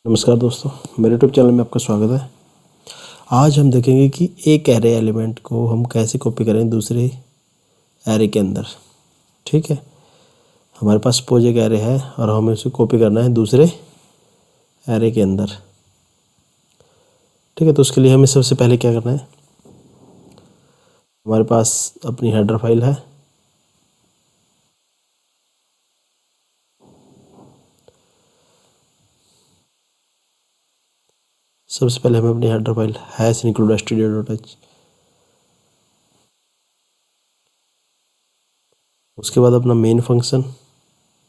नमस्कार दोस्तों, मेरे यूट्यूब चैनल में आपका स्वागत है। आज हम देखेंगे कि एक एरे एलिमेंट को हम कैसे कॉपी करें दूसरे एरे के अंदर। ठीक है, हमारे पास सपोज एक एरे है और हमें उसे कॉपी करना है दूसरे एरे के अंदर। ठीक है, तो उसके लिए हमें सबसे पहले क्या करना है, हमारे पास अपनी हेडर फाइल है। सबसे पहले हमें अपनी हेडर फाइल #include_stdio.h, उसके बाद अपना मेन फंक्शन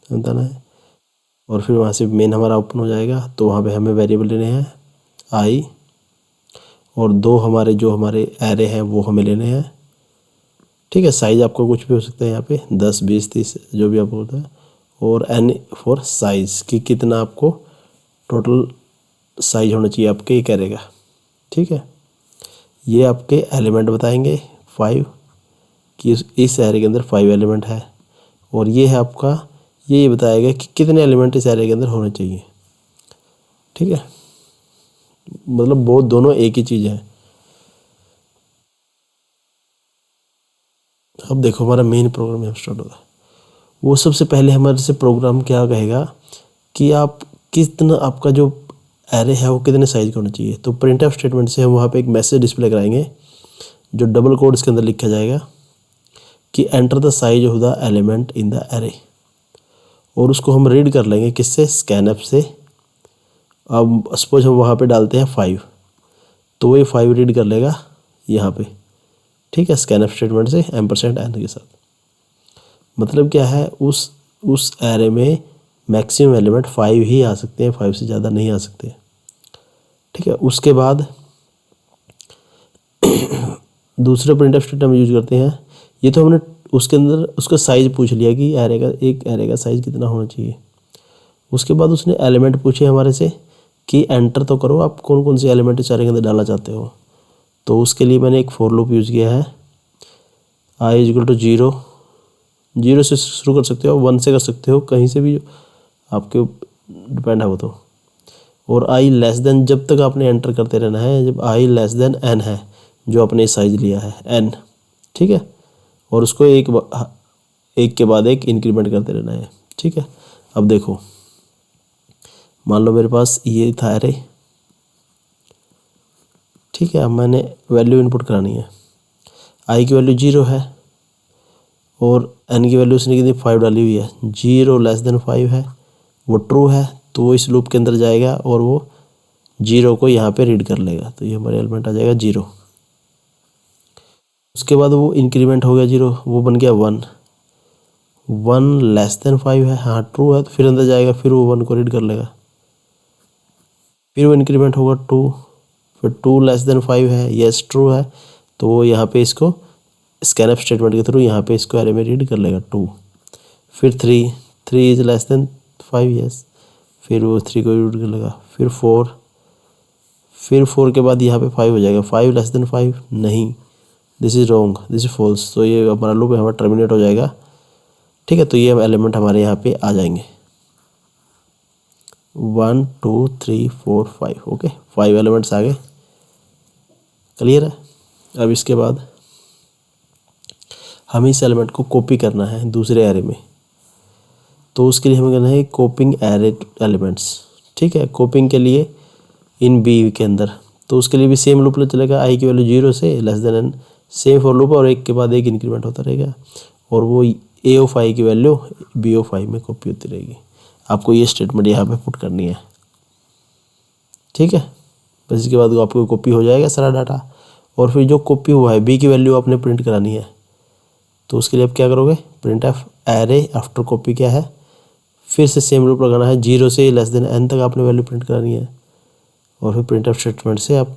बताना है और फिर वहाँ से मेन हमारा ओपन हो जाएगा। तो वहाँ पे हमें वेरिएबल लेने हैं आई और दो हमारे एरे हैं वो हमें लेने हैं। ठीक है, साइज़ आपका कुछ भी हो सकता है, यहाँ पे 10, 20, 30 जो भी आपको होता है। और एन फॉर साइज़ कि कितना आपको टोटल साइज होना चाहिए आपके एक एरे का। ठीक है, ये आपके एलिमेंट बताएंगे 5 कि इस एरे के अंदर 5 एलिमेंट है। और ये है आपका, ये बताएगा कि कितने एलिमेंट इस एरे के अंदर होने चाहिए। ठीक है, मतलब वो दोनों एक ही चीज़ है। अब देखो हमारा मेन प्रोग्राम यहाँ स्टार्ट होता है। वो सबसे पहले हमारे से प्रोग्राम क्या कहेगा कि आप कितना, आपका जो एरे है वो कितने साइज का होना चाहिए। तो प्रिंटफ स्टेटमेंट से हम वहाँ पे एक मैसेज डिस्प्ले कराएंगे जो डबल कोड्स के अंदर लिखा जाएगा कि enter the size of the element in the array. और उसको हम रीड कर लेंगे किससे, स्कैनएफ से। अब सपोज हम वहाँ पे डालते हैं 5, तो ये 5 रीड कर लेगा यहाँ पे। ठीक है, स्कैनएफ स्टेटमेंट से %n के साथ। मतलब क्या है, उस एरे में मैक्सिमम एलिमेंट 5 ही आ सकते हैं, 5 से ज़्यादा नहीं आ सकते। ठीक है, उसके बाद दूसरे प्रिंटफ स्टेटमेंट हम यूज करते हैं। ये तो हमने उसके अंदर उसका साइज पूछ लिया कि एक एरे का साइज कितना होना चाहिए। उसके बाद उसने एलिमेंट पूछे हमारे से कि एंटर तो करो आप कौन कौन से एलिमेंट इस एरे के अंदर डालना चाहते हो। तो उसके लिए मैंने एक फॉर लूप यूज़ किया है। i = 0, 0 से शुरू कर सकते हो, 1 से कर सकते हो, कहीं से भी आपके डिपेंड है वो तो। और i <, जब तक आपने एंटर करते रहना है जब i < n है, जो आपने साइज लिया है n। ठीक है, और उसको एक के बाद एक इंक्रीमेंट करते रहना है। ठीक है, अब देखो मान लो मेरे पास ये था एरे। ठीक है, अब मैंने वैल्यू इनपुट करानी है। i की वैल्यू 0 है और n की वैल्यू उसने कितनी 5 डाली हुई है। 0 < 5 है, वो ट्रू है तो वो इस लूप के अंदर जाएगा और वो 0 को यहाँ पे रीड कर लेगा। तो ये हमारे एलिमेंट आ जाएगा 0। उसके बाद वो इंक्रीमेंट हो गया 0, वो बन गया 1। 1 < 5 है, हाँ ट्रू है, तो फिर अंदर जाएगा, फिर वो 1 को रीड कर लेगा। फिर वो इंक्रीमेंट होगा 2, फिर 2 < 5 है, यस ट्रू है, तो वो यहाँ पे इसको स्कैनएफ स्टेटमेंट के थ्रू यहाँ पे इसको एरे में रीड कर लेगा 2। फिर 3 इज < 5, यस, फिर वो 3 को रीड कर लेगा। फिर 4, फिर 4 के बाद यहाँ पे 5 हो जाएगा। 5 < 5 नहीं, this is wrong, this is false, तो ये हमारा लूप हमारा टर्मिनेट हो जाएगा। ठीक है, तो ये एलिमेंट हमारे यहाँ पे आ जाएंगे 1 2 3 4 5। ओके, 5 एलिमेंट्स आ गए। क्लियर है। अब इसके बाद हमें इस एलिमेंट को कॉपी करना है दूसरे एरे में। तो उसके लिए हमें करना है कॉपिंग एरे एलिमेंट्स। ठीक है, कॉपिंग के लिए इन बी के अंदर, तो उसके लिए भी सेम लूप चलेगा। आई की वैल्यू 0 से n, सेम फॉर लूप और एक के बाद एक इंक्रीमेंट होता रहेगा और वो ए ऑफ आई की वैल्यू बी ऑफ आई में कॉपी होती रहेगी। आपको ये स्टेटमेंट यहाँ पे पुट करनी है। ठीक है, बस इसके बाद आपको कॉपी हो जाएगा सारा डाटा। और फिर जो कॉपी हुआ है बी की वैल्यू आपने प्रिंट करानी है। तो उसके लिए आप क्या करोगे, print F array after copy क्या है, फिर से सेम लूप लगाना है। 0 से n तक आपने वैल्यू प्रिंट करानी है और फिर प्रिंट एफ स्टेटमेंट से आप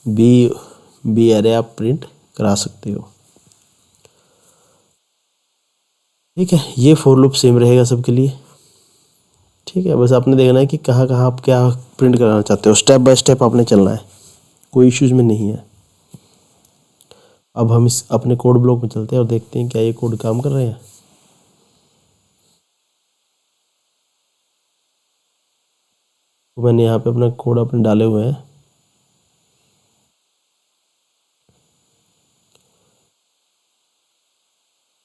बी एरे आप प्रिंट करा सकते हो। ठीक है, ये फॉर लूप सेम रहेगा सबके लिए। ठीक है, बस आपने देखना है कि कहाँ कहाँ आप क्या प्रिंट कराना चाहते हो, स्टेप बाय स्टेप आपने चलना है, कोई इश्यूज में नहीं है। अब हम इस अपने कोड ब्लॉक में चलते हैं और देखते हैं क्या ये कोड काम कर रहे हैं। तो मैंने यहाँ पे अपना कोड अपने डाले हुए हैं।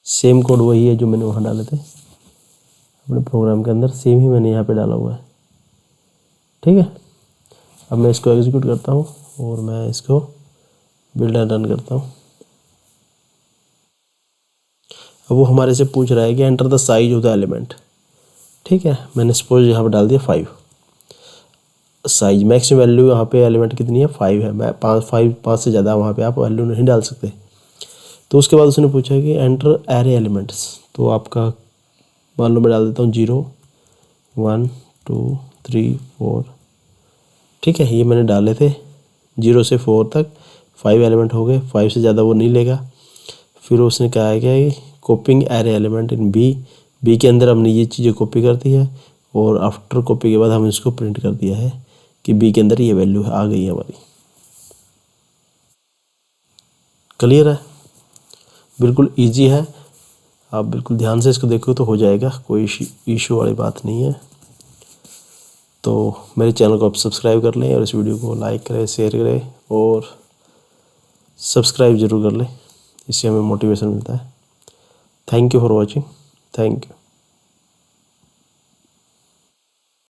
सेम कोड वही है जो मैंने वहाँ डाले थे अपने प्रोग्राम के अंदर, सेम ही मैंने यहाँ पे डाला हुआ है। ठीक है, अब मैं इसको एग्जीक्यूट करता हूँ और मैं इसको बिल्ड एंड रन करता हूँ। अब वो हमारे से पूछ रहा है कि enter the size of the element. ठीक है, मैंने सपोज यहाँ पे डाल दिया 5। साइज मैक्सिमम वैल्यू यहाँ पे एलिमेंट कितनी है, 5 है। मैं 5 से ज़्यादा वहाँ पे आप वैल्यू नहीं डाल सकते। तो उसके बाद उसने पूछा कि एंटर एरे एलिमेंट्स, तो आपका मान लो मैं डाल देता हूँ 0 1 2 3 4। ठीक है, ये मैंने डाले थे 0 से 4 तक, 5 एलिमेंट हो गए। 5 से ज़्यादा वो नहीं लेगा। फिर उसने कहा है कि copying array element in B के अंदर हमने ये चीज़ें कॉपी कर दी है और आफ्टर कॉपी के बाद हम इसको प्रिंट कर दिया है कि बी के अंदर ये वैल्यू आ गई है हमारी। क्लियर है, बिल्कुल इजी है। आप बिल्कुल ध्यान से इसको देखो तो हो जाएगा, कोई इशू वाली बात नहीं है। तो मेरे चैनल को आप सब्सक्राइब कर लें और इस वीडियो को लाइक करें, शेयर करें और सब्सक्राइब ज़रूर कर लें, इससे हमें मोटिवेशन मिलता है। Thank you for watching. Thank you.